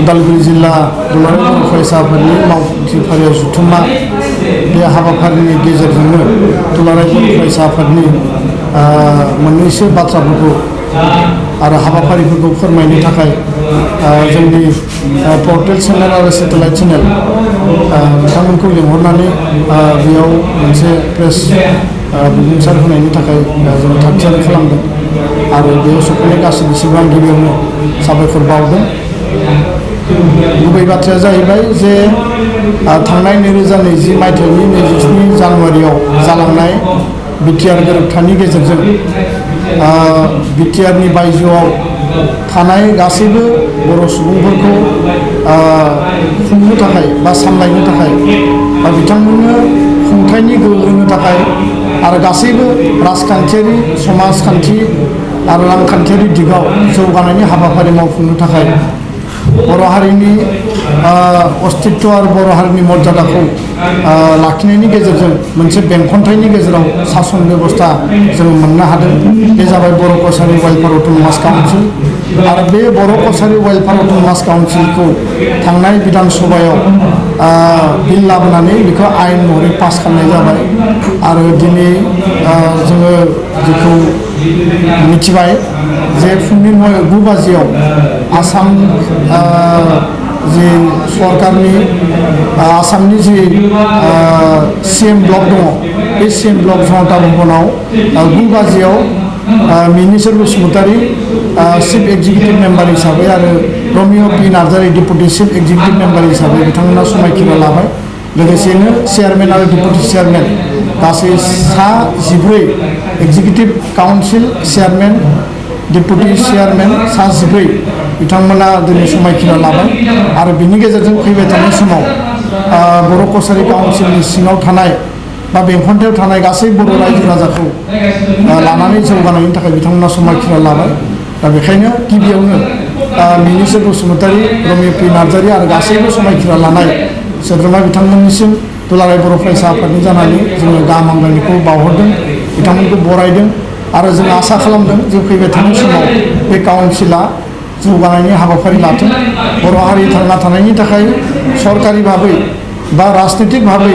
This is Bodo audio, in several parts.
उदालगुरि जिल्ला दुलाराय बर' फरायसा आफादनि मावफुंथि फारियाव जुथुमा बे हाबाफारिनि गेजेरजोंनो दुलाराय बर' फरायसा आफादनि मोननैसो बाथ्राफोरखौ आरो हाबाफारिफोरखौ फोरमायनो थाखाय जोंनि पर्टेल चेनेल आरो सेटेलाइट चेनेल बिथांमोनखौ लिंहरनानै बेयाव मोनसे प्रेस बिबुंसार होनायनि थाखाय जों थागथियारि खालामदों आरो बेयाव सफैनाय गासैबो आं गिबियावनो साबायखर बावदों। गुबै बाथ्राया जाहैबाय जे थांनाय 2020 मायथाइनि 27 जानुवारियाव जालांनाय बिटिआर गोरोबथानि गेजेरजों बिटिआरनि बायजोआव थानाय गासैबो बर' सुबुंफोरखौ खुंनो थाखाय बा सामलायनो थाखाय बा बिथांमोननो खुंथायनि गोहो होनो थाखाय आरो गासैबो राजखान्थियारि समाजखान्थि आरो रांखान्थियारि दिगाव जौगानायनि हाबाफारि मावफुंनो थाखाय बर' हारिनि अस्तित्व आरो बर' हारिनि मर्यादाखौ लाखिनायनि गेजेरजों मोनसे बेंखनथायनि गेजेराव सासन बेबस्था जों मोननो हादों। बे जाबाय बर' कसारि वेलफेयार अट'नमास काउन्सिल आरो बे बर' कसारि वेलफेयार अट'नमास काउन्सिलखौ थांनाय बिधान सभायाव बिल लाबोनानै बेखौ आयेन महरै पास खालामनाय जाबाय आरो दिनै जोङो जेखौ मिथिबाय जे फुंनि 9 बाजियाव आसाम जि सरकारनि आसामनि जि सिएम ब्लक दङ बे सिएम ब्लक जनता भवनाव 9 बाजियाव Minisar Basumatary chief executive member हिसाबै आरो Ramiya' P Narzary deputy chief executive member हिसाबै बिथांमोना समायखिरा लाबाय। लोगोसेनो चेयारमेन आरो डेपुटि चेयारमेन गासै 14 executive council chairman deputy chairman 14 बिथांमोना दिनै समायखिरा लाबाय आरो बिनि गेजेरजों फैबाय थानाय समाव बर' कसारि काउन्सिलनि सिङाव थानाय बा बेंखनथायाव थानाय गासै बर' रायजो राजाखौ लानानै जौगानायनि थाखाय बिथांमोना समायखिरा लाबाय। दा बेखायनो गिबियावनो मिनिसर बसुमतारी रमिय' पि नार्जारी आरो गासैबो समायखिरा लानाय सोद्रोमा बिथांमोननिसिम दुलाराय बर' फरायसा आफादनि जानानै जोङो गाहाम हामलायनायखौ बावहरदों, बिथांमोनखौ बरायदों आरो जों आसा खालामदों जे फैबाय थानाय समाव बे काउन्सिला जौगानायनि हाबाफारि लाथों। बर' हारि थांना थानायनि थाखाय सरकारि भाबै बा राजनितिक भाबै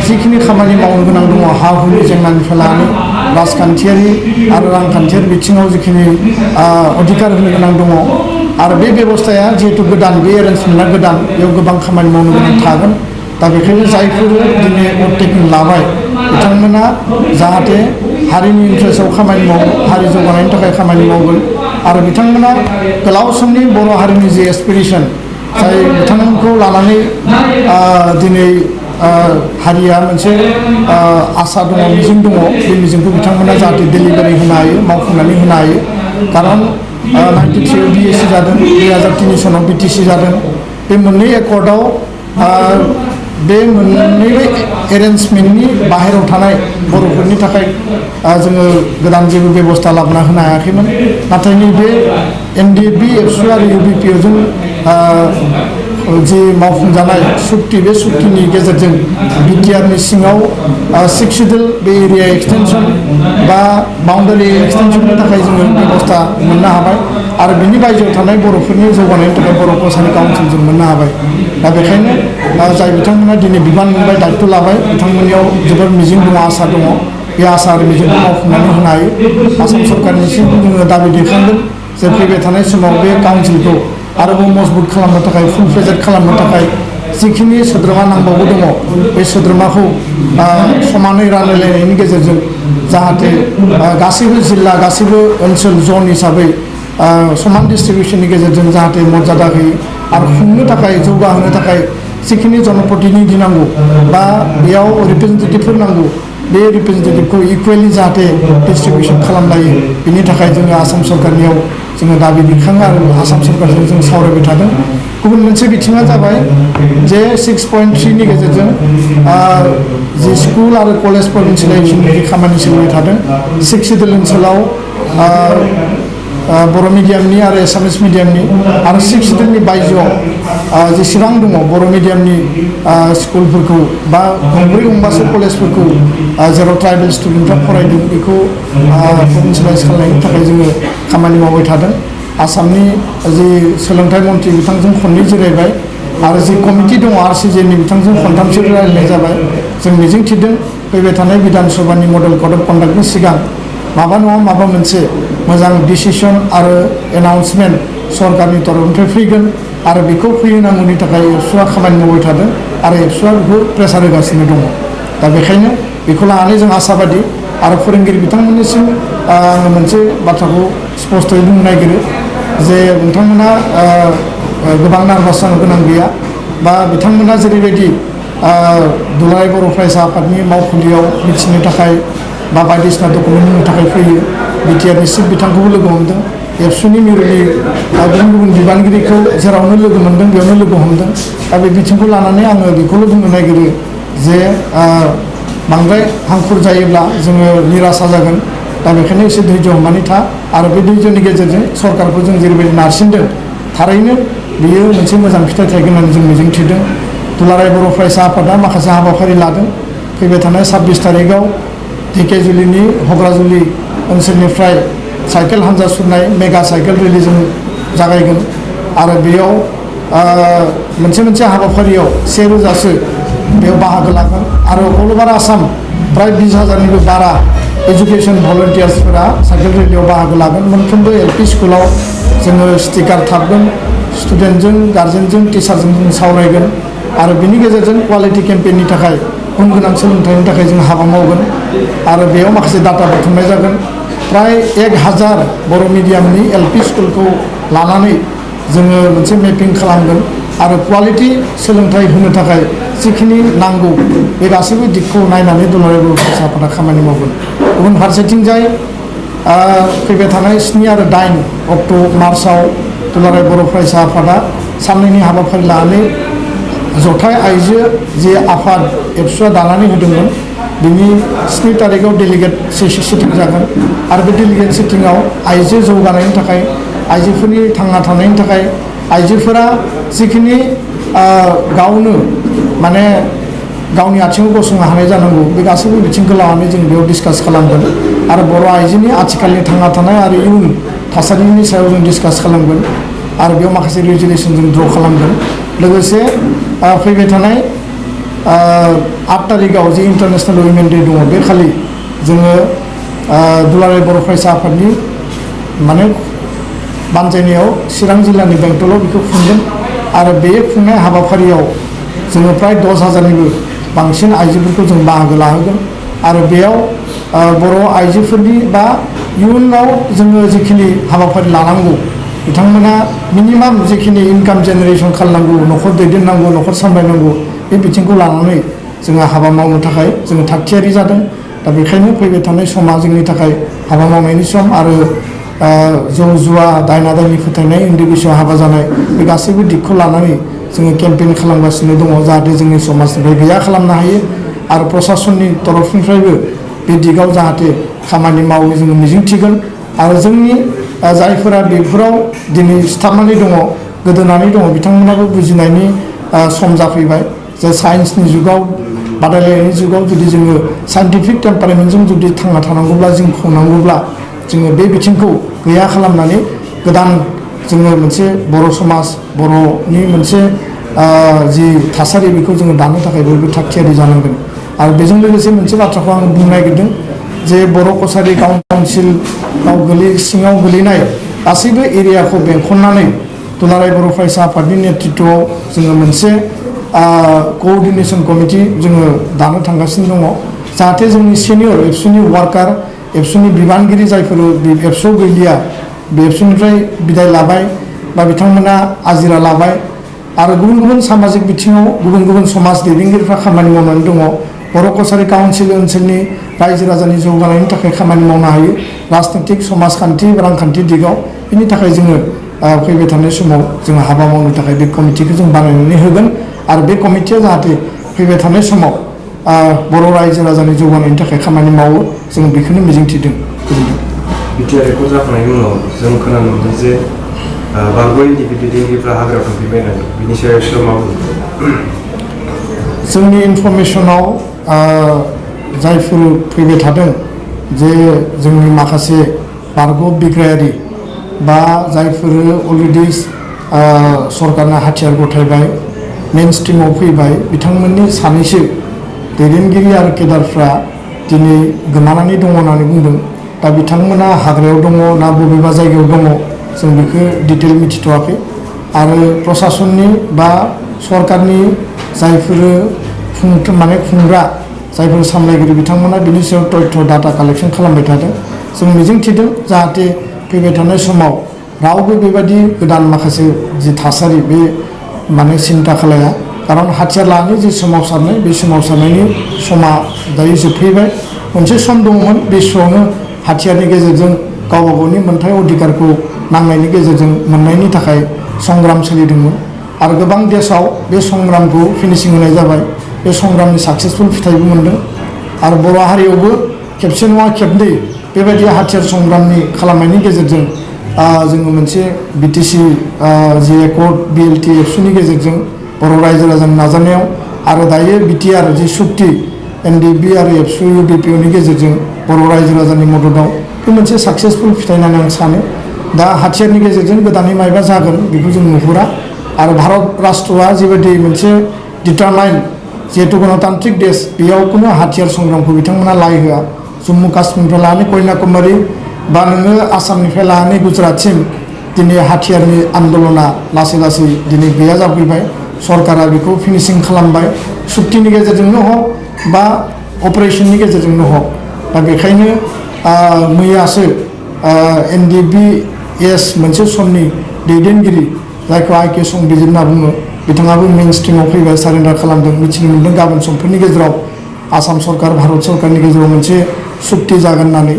जिखिनि खामानि मावनो गोनां दङ हा हुनि जेंनानिफ्राय लानानै राजखान्थियारि आरो रांखान्थियारि बिथिङाव जिखिनि अधिकार होनो गोनां दङ आरो बे बेबस्थाया जिहेतु गोदान बे एरेन्जमेन्टआ गोदान बेयाव गोबां खामानि मावनो गोनां थागोन। दा बेखायनो जायफोर दिनै अटटेकिं लाबाय बिथांमोना जाहाथे हारिनि इन्ट्रेस्टआव खामानि मावो, हारि जौगानायनि थाखाय खामानि मावगोन आरो बिथांमोना गोलाव समनि बर' हारिनि जे एसपिरेसन जाय बिथांमोनखौ लानानै दिनै हारिया मोनसे आसा दङ, मिजिं दङ, बे मिजिंखौ बिथांमोना जाहाथे डेलिभारि होनो हायो, मावफुंनानै होनो हायो। खारन 93 बिएसि जादों, 2003 सनाव बिटिसि जादों। बे मोननै एकर्डआव बे मोननैबो एरेन्जमेन्टनि बाहेरायाव थानाय बर'फोरनि थाखाय जोङो गोदान जेबो बेबस्था लाबोना होनो हायाखैमोन। नाथाय नैबे एनडिएफबि एबसु आरो इउबिपिअजों जि मावफुंजानाय सुक्ति बे सुक्तिनि गेजेरजों बिटिआरनि सिङाव 6 सिडुल बे एरिया एक्सटेनसन बा बाउन्डारि एक्सटेनसननि थाखाय जोङो बेबस्था मोननो हाबाय आरो बिनि बायजोआव थानाय बर'फोरनि जौगानायनि थाखाय बर' कसारि काउन्सिल जों मोननो हाबाय। दा बेखायनो जाय बिथांमोना दिनै बिबान मोनबाय, दायित्व लाबाय, बिथांमोननियाव जोबोर मिजिं दङ, आसा दङ। बे आसा आरो मिजिंखौ मावफुंनानै होनो हायो। आसाम सरकारनिसिम जोङो दाबि दैखांगोन जे फैबाय थानाय समाव बे काउन्सिलखौ आरोबाव मजबुत खालामनो थाखाय, फुल फ्लेजेड खालामनो थाखाय जिखिनि सोद्रोमा नांबावगौ दङ बे सोद्रोमाखौ समानै रानलायनायनि गेजेरजों जाहाथे गासैबो जिल्ला, गासैबो ओनसोल, जन हिसाबै समान डिस्ट्रिबिउसननि गेजेरजों जाहाथे मर्यादा होयो आरो खुंनो थाखाय, जौगाहोनो थाखाय जिखिनि जनप्रतिनिधि नांगौ बा बेयाव रिप्रेजेन्टेटिभफोर नांगौ बे रिप्रेजेन्टेटिभखौ इकुवेलि जाहाथे डिस्ट्रिबिउसन खालामलायो बिनि थाखाय जोङो आसाम सरकारनियाव जोङो दाबि दैखाङो आरो आसाम सरकारजों जों सावरायबाय थादों। गुबुन मोनसे बिथिङा जाबाय जे 6.3 गेजेरजों जि स्कुल आरो कलेजफोर इनस्टलेशननि खामानि सोलिबाय थादों। 6 सिडुल ओनसोलाव बर' मिडियामनि आरो एसामिस मिडियामनि आरो 6 सिडुलनि बायजोआव जेसेबां दङ बर' मिडियामनि स्कुलफोरखौ बा 2-3 कलेजफोरखौ जेराव ट्राइबेल स्टुडेन्टफ्रा फरायदों बेखौ इनिशियेलाइज खालामनायनि थाखाय जोङो खामानि मावबाय थादों आसामनि जि सोलोंथाइ मन्थ्रि बिथांजों खननै जिरायबाय आरो जि कमिटि दङ RCJनि बिथांजों खनथामसो रायलायनाय जाबाय। जों मिजिं थिदों फैबाय थानाय बिधान सभानि मडेल कड अफ कन्डाक्टनि सिगां माबा नङा माबा मोनसे मोजां डिसिसन आरो एनाउन्समेन्ट सरकारनि तरफनिफ्राय फैगोन आरो बेखौ फैनांगौनि थाखाय एबसुआ खामानि मावबाय थादों आरो एबसुआ बेखौ प्रेसार होगासिनो दङ। दा बेखायनो बेखौ लानानै जों आसाबादि आरो फोरोंगिरि बिथांमोननिसिम आङो मोनसे बाथ्राखौ स्पष्टयै बुंनो नागिरो जे बिथांमोना गोबां नार्भास जानो गोनां गैया बा बिथांमोना जेरैबायदि दुलाराय बर' फरायसा आफादनि मावखुलियाव मिथिनो थाखाय बा बायदिसिना डकुमेन्ट होनो थाखाय फैयो। बिटिआरनि चिफ बिथांखौबो लोगो हमदों, एबसुनि मिरुनि गुबुन गुबुन बिबानगिरिखौ जेरावनो लोगो मोन्दों बेयावनो लोगो हमदों। दा बे बिथिंखौ लानानै आङो बेखौल' बुंनो नागिरो जे बांद्राय हांखुर जायोब्ला जोङो निराशा जागोन। दा बेखायनो एसे धैर्य हमनानै था आरो बे धैर्यनि गेजेरजों सरकारखौ जों जेरैबायदि नारसिनदों थारैनो बियो मोनसे मोजां फिथाइ थायगोन होननानै जों मिजिं थिदों। दुलाराय बर' फरायसा आफादा माखासे हाबाफारि लादों। फैबाय थानाय 26 तारिखआव ढेकियाजुलिनि हग्राजुलि ओनसोलनिफ्राय साइकेल हान्जा सुरनाय मेगा साइकेल रेलि जों जागायगोन आरो बेयाव मोनसे हाबाफारियाव 1000सो बेयाव बाहागो लागोन आरो अल अभार आसाम प्राय 20,000निबो बारा एजुकेशन भलन्टियार्सफोरा साइकेल रेलियाव बाहागो लागोन। मोनफ्रोमबो LP स्कुलाव जोङो स्टिकार थाबगोन, स्टुडेन्टजों गार्जेनजों टिचारजों जों सावरायगोन आरो बिनि गेजेरजों क्वालिटि केम्पेइननि थाखाय गुन गोनां सोलोंथाइनि थाखाय जों हाबा मावगोन आरो बेयाव माखासे डाटा बुथुमनाय जागोन। प्राय 1000 बर' मिडियामनि LP स्कुलखौ लानानै जोङो मोनसे मेपिं खालामगोन आरो क्वालिटि सोलोंथाइ होनो थाखाय जिखिनि नांगौ बे गासैबो दिगखौ नायनानै दुलाराय बर' फरायसा आफादा खामानि मावगोन। गुबुन फारसेथिंजाय फैबाय थानाय 7 आरो 8 मार्चआव दुलाराय बर' फरायसा आफादा साननैनि हाबाफारि लानानै जथाय आइजो जे आफाद एबसुआ दानानै होदोंमोन बिनि 7 तारिखआव डेलिगेट सिटिं जागोन आरो बे डेलिगेट सिटिंआव आइजो जौगानायनि थाखाय आइजोफोरनि थांना थानायनि थाखाय आइजोफोरा जिखिनि गावनो माने गावनि आथिङाव गसंनो हानाय जानांगौ बे गासैबो बिथिंखौ लानानै जों बेयाव डिसकास खालामगोन आरो बर' आइजोनि आथिखालनि थांना थानाय आरो इयुन थासारिनि सायाव जों डिसकास खालामगोन आरो बेयाव माखासे रेजुलेसन जों ड्र खालामगोन। लोगोसे फैबाय थानाय 8 तारिखआव जे इन्टारनेशनेल उइमेन डे दङ बे खालि जोङो दुलाराय बर' फरायसा आफादनि माने बानजायनायाव चिरां जिल्लानि बेंटलाव बेखौ खुंगोन आरो बे खुंनाय हाबाफारियाव जोङो प्राय 10,000निबो बांसिन आइजोफोरखौ जों बाहागो लाहोगोन आरो बेयाव बर' आइजोफोरनि बा इयुनाव जोङो जिखिनि हाबाफारि लानांगौ बिथांमोना मिनिमाम जिखिनि इनकाम जेनेरेसन खालामनांगौ, न'खर दैदेननांगौ, न'खर सामलायनांगौ बे बिथिंखौ लानानै जोङो हाबा मावनो थाखाय जोङो थागथियारि जादों। दा बेखायनो फैबाय थानाय समा जोंनि थाखाय हाबा मावनायनि सम आरो जौ जुवा दायना दायनि फोथायनाय उन्दै बैसोआव हाबा जानाय बे गासैबो दिगखौ लानानै जोङो केम्पेइन खालामगासिनो दङ जाहाथे जोंनि समाजनिफ्राय गैया खालामनो हायो आरो प्रसासननि तरफनिफ्रायबो बे दिगाव जाहाथे खामानि मावो जोङो मिजिंथिगोन आरो जोंनि जायफोरा बेफोराव दिनै सिथाबनानै दङ गोदोनानै दङ बिथांमोनाबो बुजिनायनि सम जाफैबाय जे साइन्सनि जुगाव बादायलायनायनि जुगाव जुदि जोङो साइन्टिफिक टेम्पारेमेन्टजों जुदि थांना थानांगौब्ला जिउ खुंनांगौब्ला जोङो बे बिथिंखौ गैया खालामनानै गोदान जोङो मोनसे बर' समाज बर'नि मोनसे जि थासारि बेखौ जोङो दानो थाखाय बयबो थागथियारि जानांगोन आरो बेजों लोगोसे मोनसे बाथ्राखौ आं बुंनो नागिरदों जे बर' कसारि काउन्सिलाव सिङाव गोलैनाय गासैबो एरियाखौ बेंखननानै दुलाराय बर' फरायसा आफादनि नेतृत्वआव जोङो मोनसे कअर्डिनेसन कमिटि जोङो दानो थांगासिनो दङ जाहाथे जोंनि सिनियर एबसुनि वार्कार एबसुनि बिबानगिरि जायफोर एबसुआव गैलिया बे एबसुनिफ्राय बिदाय लाबाय बा बिथांमोना आजिरा लाबाय आरो गुबुन गुबुन सामाजिक बिथिङाव गुबुन गुबुन समाज दैदेनगिरिफ्रा खामानि मावनानै दङ बर' कसारि काउन्सिल ओनसोलनि रायजो राजानि जौगानायनि थाखाय खामानि मावनो हायो राजनितिक समाजखान्थि रांखान्थि दिगाव बेनि थाखाय जोङो फैबाय थानाय समाव जोङो हाबा मावनो थाखाय बे कमिटिखौ जों बानायनानै होगोन आरो बे कमिटिया जाहाथे फैबाय थानाय समाव बर' रायजो राजानि जौगानायनि थाखाय खामानि मावो जों बेखौनो मिजिंथिदों। बिटिआर रेकर्ड जाखांनायनि उनाव जों खोनानो मोनदों जे बारग'यैनि दैदेनगिरिफ्रा हाग्रायाव थांफैबाय होननानै बिनि सायाव एसे मा बुंदों? जोंनि इनफरमेसनाव जायफोर फैबाय थादों जे जोंनि माखासे बारग' बिग्रायारि बा जायफोरो अलरेडि सरकारना हाथियार गथायबाय मेन स्ट्रिमाव फैबाय बिथांमोननि सानैसो दैदेनगिरि आरो केडारफ्रा दिनै गोमानानै दङ होननानै बुंदों। दा बिथांमोना हाग्रायाव दङ ना बबेबा जायगायाव दङ जों बेखौ डिटेल मिथिथ'वाखै आरो प्रशासननि बा सरकारनि जायफोरो खुंग्रा जायफोर सामलायगिरि बिथांमोना बिनि सायाव तथ्य डाटा कालेक्शन खालामबाय थादों। जों मिजिंथिदों जाहाथे फैबाय थानाय समाव रावबो बेबायदि गोदान माखासे जि थासारि बे सिन्था खालाया खारन हाथियार लानानै जि सोमावसारनाय बे सोमावसारनायनि समा दायो जोबफैबाय। मोनसे सम दंमोन बे समावनो हाथियारनि गेजेरजों गावबा गावनि मोनथाय अधिकारखौ नांनायनि गेजेरजों मोननायनि थाखाय संग्राम सोलिदोंमोन आरो गोबां देशाव बे संग्रामखौ फिनिशिं होनाय जाबाय। बे संग्रामनि साक्सेसफुल फिथाइबो मोनदों आरो बर' हारियावबो खेबसे नङा खेबनै बेबायदि हाथियार संग्रामनि खालामनायनि गेजेरजों जोङो मोनसे बिटिसि जि एकर्ड BLT एबसुनि गेजेरजों बर' रायजो राजानि नाजानायाव आरो दायो बिटिआर जि सुक्ति NDB आरो एबसु UDPOनि गेजेरजों बर' रायजो राजानि मददाव बे मोनसे साक्सेसफुल फिथाइ होननानै आं सानो। दा हाथियारनि गेजेरजों गोदानै मायबा जागोन बेखौ जों नुहुरा आरो भारत राष्ट्रआ जिबायदि मोनसे डिटारमाइन जिहेतु गणतान्त्रिक देश बेयाव कुनु हाथियार संग्रामखौ बिथांमोना लाय होआ। जम्मु काश्मीरनिफ्राय लानानै कन्याकुमारी बा नोङो आसामनिफ्राय लानानै गुजरातसिम दिनै हाथियारनि आन्दलना लासै लासै दिनै गैया जाफैबाय। सरकारा बेखौ फिनिशिं खालामबाय सुक्तिनि गेजेरजोंनो हक बा अपारेशननि गेजेरजोंनो हक। दा बेखायनो मैयासो NDBS मोनसे समनि दैदेनगिरि जायखौ IK संबिजिर होनना बुङो बिथाङाबो मेन स्ट्रिमाव फैबाय सारेन्डार खालामदों। मिथिनो मोन्दों गाबोन समफोरनि गेजेराव आसाम सरकार भारत सरकारनि गेजेराव मोनसे सुक्ति जागोन होननानै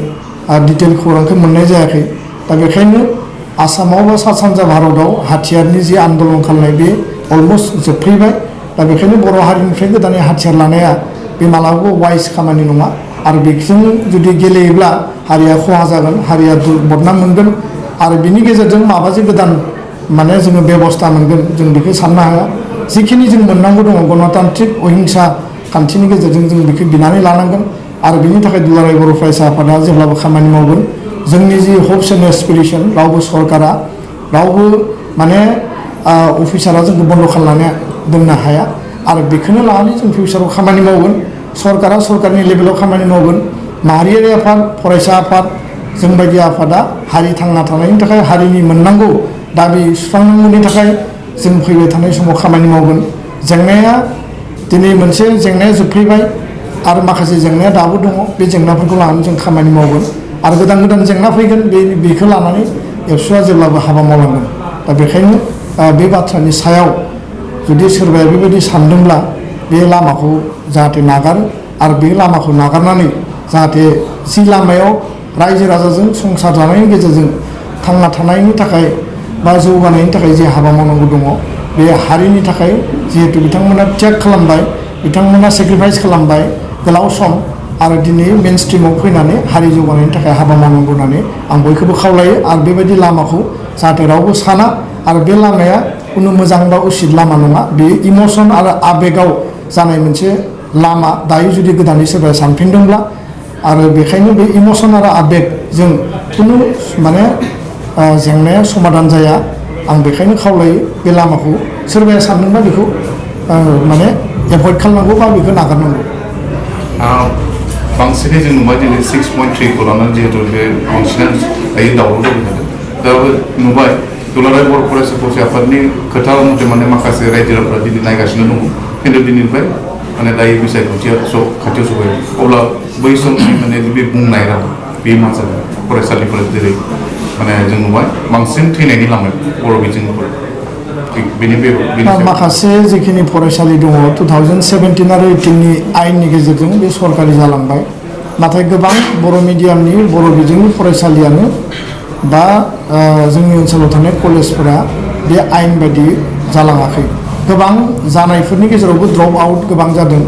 डिटेल खौरांखौ मोननाय जायाखै। दा बेखायनो आसामाव बा सा सानजा भारताव हाथियारनि जि आन्दलन खालामनाय बे अलमस्ट जोबफैबाय। दा बेखायनो बर' हारिनिफ्राय गोदानै हाथियार लानाया बे मालाबाबो वाइस खामानि नङा आरो बेजों जुदि गेलेयोब्ला हारिया खहा जागोन हारिया बदनाम मोनगोन आरो बिनि गेजेरजों माबा जे गोदान जोङो बेबस्था मोनगोन जों बेखौ साननो हाया। जिखिनि जों मोननांगौ दङ गणतान्त्रिक अहिंसा खान्थिनि गेजेरजों जों बेखौ बिनानै लानांगोन आरो बिनि थाखाय दुलाराय बर' फरायसा आफादा जेब्लाबो खामानि मावगोन। जोंनि जि हप्स एन्ड एसपिरेसन रावबो सरकारा रावबो अफिसारा जोंखौ बन्द' खालामनानै दोननो हाया आरो बेखौनो लानानै जों फिउचाराव खामानि मावगोन। सरकारा सरकारनि लेभेलाव खामानि मावगोन। माहारियारि आफाद फरायसा आफाद जों बायदि आफादा हारि थांना थानायनि थाखाय हारिनि मोननांगौ दाबि सुस्रांनांगौनि थाखाय जों फैबाय थानाय समाव खामानि मावगोन। जेंनाया दिनै मोनसे जेंनाया जोबफैबाय आरो माखासे जेंनाया दाबो दङ बे जेंनाफोरखौ लानानै जों खामानि मावगोन आरो गोदान गोदान जेंना फैगोन बेखौ लानानै एबसुआ जेब्लाबो हाबा मावलांगोन। दा बेखायनो बे बाथ्रानि सायाव जुदि सोरबाया बेबायदि सानदोंब्ला बे लामाखौ जाहाथे नागारो आरो बे लामाखौ नागारनानै जाहाथे जि लामायाव रायजो राजाजों संसार जानायनि गेजेरजों थांना थानायनि थाखाय बा जौगानायनि थाखाय जे हाबा मावनांगौ दङ बे हारिनि थाखाय जिहेतु बिथांमोना त्याग खालामबाय बिथांमोना सेक्रिफाइस खालामबाय गोलाव सम आरो दिनै मेन स्ट्रिमाव फैनानै हारि जौगानायनि थाखाय हाबा मावनांगौ होननानै आं बयखौबो खावलायो आरो बेबायदि लामाखौ जाहाथे रावबो साना आरो बे लामाया कुनु मोजां बा उसित लामा नङा। बे इमसन आरो आबेगाव जानाय मोनसे लामा दायो जुदि गोदानै सोरबा सानफिनदोंब्ला आरो बेखायनो बे इमसन आरो आबेगजों कुनु जेंनाया समाधान जाया। आं बेखायनो खावलायो बे लामाखौ सोरबाया सानदोंबा बेखौ एभयड खालामनांगौ बा बेखौ नागारनांगौ। बांसिनै जों नुबाय दिनै 6.3खौ लानानै जिहेतु बे बांसिनानो दायो दावराव जाबाय थादों। दा नुबाय दुलाराय बर' फरायसा आफादनि खोथा मथे माखासे रायजो राजाफ्रा दिनै नायगासिनो दङ खिन्थु दिनैनिफ्राय दायो बिसायख'थिया खाथियाव सफैबाय अब्ला बै समनि बे बुंनाय राव बे मा जागोन फरायसालिफोरा जेरै जों नुबाय बांसिन थैनायनि लामायाव बर' बिजोंफोर माखासे जिखिनि फरायसालि दङ 2017 आरो 18नि आयेननि गेजेरजों बे सरकारि जालांबाय नाथाय गोबां बर' मिडियामनि बर' बिजोंनि फरायसालियानो बा जोंनि ओनसोलाव थानाय कलेजफोरा बे आयेन बायदि जालाङाखै। गोबां जानायफोरनि गेजेरावबो ड्रप आउट गोबां जादों।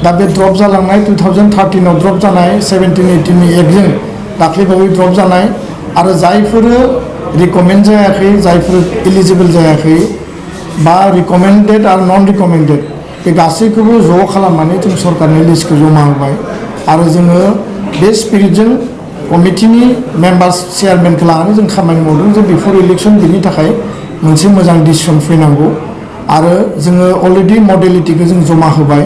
दा बे ड्रप जालांनाय 2013आव ड्रप जानाय 17-18नि एक्टजों दाख्लैबावै ड्रप जानाय आरो जायफोरो रिकमेन्ड जायाखै जायफोर इलिजिबोल जायाखै बा रिकमेन्डेड आरो नन रिकमेन्डेड बे गासैखौबो ज' खालामनानै जों सरकारनि लिस्टखौ जमा होबाय आरो जोङो बे स्पिरिटजों कमिटिनि मेम्बार्स चेयारमेनखौ लानानै जों खामानि मावदों जे बिफोर इलेक्सन बिनि थाखाय मोनसे मोजां डिसिसन फैनांगौ आरो जोङो अलरेडि मडेलिटिखौ जों जमा होबाय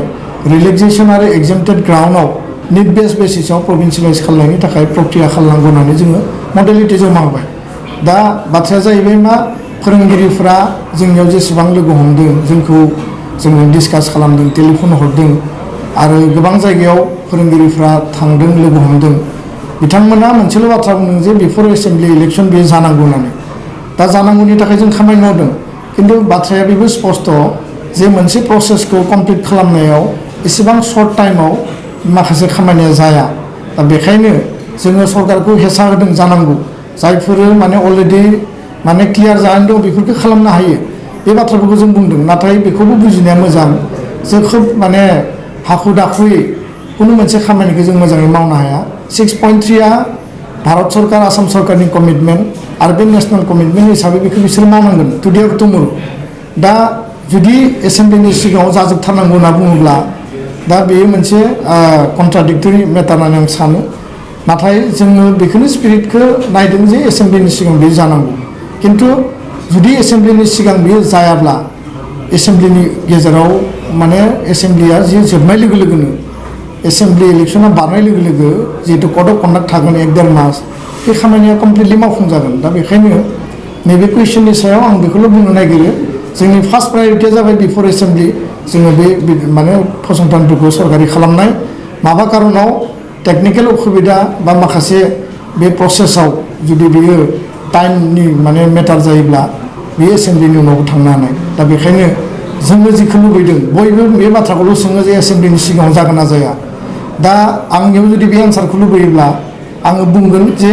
रिलेक्सेसन आरो एगजेम्पटेड ग्राउन्डआव निड बेस बेसिसाव प्रभिन्सियेलाइज खालामनायनि थाखाय प्रक्रिया खालामनांगौ होननानै जोङो मडेलिटि जमा होबाय दा बाथ्राया जाहैबाय मा फोरोंगिरिफ्रा जोंनियाव जेसेबां लोगो हमदों जोंखौ जोङो डिसकास खालामदों टेलिफन हरदों आरो गोबां जायगायाव फोरोंगिरिफ्रा थांदों लोगो हमदों बिथांमोना मोनसेल' बाथ्रा बुंदों जे बिफोर एसेम्बलि इलेक्सन बेयो जानांगौ होननानै दा जानांगौनि थाखाय जों खामानि मावदों खिन्थु बाथ्राया बेबो स्पस्ट' जे मोनसे प्रसेसखौ कमप्लिट खालामनायाव एसेबां सर्ट टाइमाव माखासे खामानिया जाया दा बेखायनो जोङो सरकारखौ हेसा होदों जानांगौ जायफोर माने अलरेडि माने क्लियार जानानै दं बेफोरखौ खालामनो हायो बे बाथ्राफोरखौ जों बुंदों नाथाय बेखौबो बुजिनाया मोजां जे खोब माने हाखु दाखुयै कुनु मोनसे खामानिखौ जों मोजाङै मावनो हाया 6.3आ भारत सरकार आसाम सरकारनि कमिटमेन्ट आरो बे नेशनेल कमिटमेन्ट हिसाबै बेखौ बिसोर मावनांगोन टुडे अर टुमर' दा जुदि एसेम्बलिनि सिगाङाव जाजोबथारनांगौ होनना बुङोब्ला दा बेयो मोनसे कन्ट्राडिक्टरि मेटार होननानै आं सानो नाथाय जोङो बेखौनो स्पिरिटखौ नायदों जे एसेम्बलिनि सिगां बे जानांगौ खिन्थु जुदि एसेम्बलिनि सिगां बेयो जायाब्ला एसेम्बलिनि गेजेराव माने एसेम्बलिया जि जोबनाय लोगो लोगोनो एसेम्बलि इलेक्सना बारनाय लोगो लोगो जिहेतु कड अफ कन्डाक्ट थागोन 1-1.5 मास बे खामानिया कमप्लिटलि मावफुंजागोन दा बेखायनो नैबे कुइसननि सायाव आं बेखौल' बुंनो नागिरो जोंनि फार्स्ट प्रायरिटिया जाबाय बिफोर एसेम्बलि जोङो बे माने फसंथानफोरखौ सरकारि खालामनाय माबा कारनाव टेकनिकेल उसुबिदा बा माखासे बे प्रसेसआव जुदि बेयो टाइमनि माने मेटार जायोब्ला बे एसेम्बलिनि उनावबो थांनो हानाय दा बेखायनो जोङो जिखौ लुबैदों बयबो बे बाथ्राखौल' सोङो जे एसेम्बलिनि सिगाङाव जागोन ना जाया दा आंनियाव जुदि बे एन्सारखौ लुबैयोब्ला आङो बुंगोन जे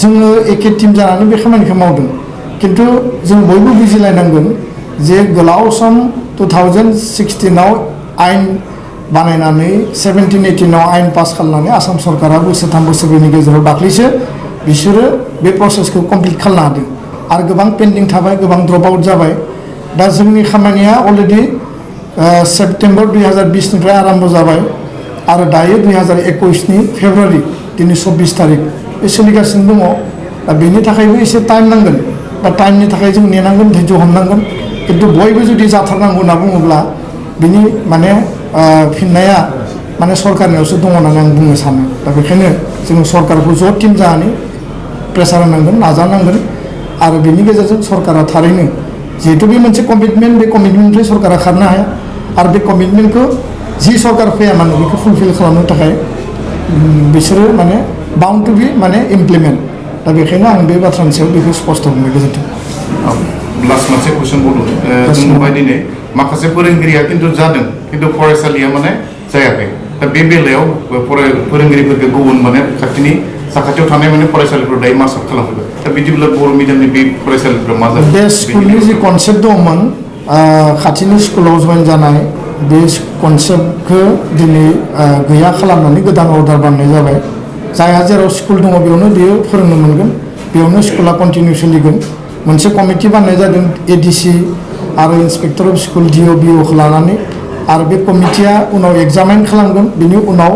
जोङो एखे टिम जानानै बे खामानिखौ मावदों खिन्थु जों बयबो बुजिलायनांगोन जे गोलाव सम 2016आव आयेन बानायनानै 17-18आव आयेन पास खालामनानै आसाम सरकारा बोसोरथाम बोसोरब्रैनि गेजेराव दाख्लैसो बिसोरो बे प्रसेसखौ कमप्लिट खालामनो हादों आरो गोबां पेन्डिं थाबाय गोबां ड्रप आउट जाबाय दा जोंनि खामानिया अलरेडि सेप्टेम्बर 2020निफ्राय आरम्भ जाबाय आरो दायो 2021नि फेब्रुवारि दिनै 24 तारिख बे सोलिगासिनो दङ दा बेनि थाखायबो एसे टाइम नांगोन दा टाइमनि थाखाय जों नेनांगोन धैर्य हमनांगोन खिन्थु बयबो जुदि जाथारनांगौ होनना बुङोब्ला बिनि माने फिननाया माने सरकारनियावसो दङ होननानै आं बुंनो सानो दा बेखायनो जों सरकारखौ ज' टिम जानानै प्रेसार होनांगोन नाजानांगोन आरो बेनि गेजेरजों सरकारा थारैनो जिहेतु बे मोनसे कमिटमेन्ट बे कमिटमेन्टनिफ्राय सरकारा खारनो हाया आरो बे कमिटमेन्टखौ जि सरकार फैया मानो बेखौ फुलफिल खालामनो थाखाय बिसोरो माने बाउन्ड टु बि माने इमप्लिमेन्ट दा बेखायनो आं बे बाथ्रानि सायाव बेखौ स्पष्ट बुंनो गोजोन्थों लास्ट मोनसे कुइसन बुंदों जों नुबाय दिनै माखासे फोरोंगिरिया खिन्थु जादों खिन्थु फरायसालिया माने जायाखै दा बे बेलायाव फोरोंगिरिफोरखौ गुबुन माने खाथिनि साखाथियाव थानाय माने फरायसालिफोर दायो मा साब खालामफैबाय दा बिदिब्ला बर' मिडियामनि बे फरायसालिफ्रा मा जादों बे स्कुलनि जि कनसेप्ट दंमोन खाथिनि स्कुलाव जइन जानाय बे कनसेप्टखौ दिनै गैया खालामनानै गोदान अर्डार बानायनाय जाबाय जायहा जेराव स्कुल दङ बेयावनो बेयो फोरोंनो मोनगोन बेयावनो स्कुला कन्टिनिउ सोलिगोन मोनसे कमिटि बानायनाय जादों एडिसि आरो इन्सपेक्टर अफ स्कुल डिअ बिअखौ लानानै आरो बे कमिटिया उनाव एग्जामिन खालामगोन बिनि उनाव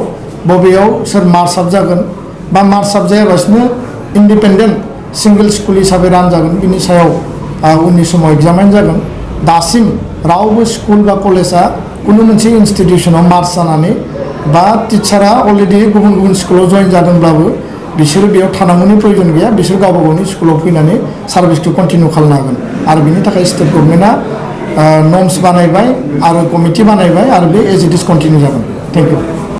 बबेयाव सोर मार्च आप जागोन बा मार्च आप जायालासिनो इन्डिपेन्डेन्ट सिंगल स्कुल हिसाबै रानजागोन बिनि सायाव उननि समाव एग्जामिन जागोन दासिम रावबो स्कुल बा कलेजा कुनु मोनसे इन्स्टिटिउसनाव मार्च जानानै बा टिचारा अलरेडि गुबुन गुबुन स्कुलाव जइन जादोंब्लाबो बिसोरो बेयाव थानांगौनि प्रयोजन गैया बिसोर गावबा गावनि स्कुलाव फैनानै सार्भिसखौ कन्टिनिउ खालामनो हागोन आरो बिनि थाखाय स्टेट गभर्नमेन्टआ नर्म्स बानायबाय आरो कमिटि बानायबाय आरो बे एज इट इज कन्टिनिउ जागोन थेंक इउ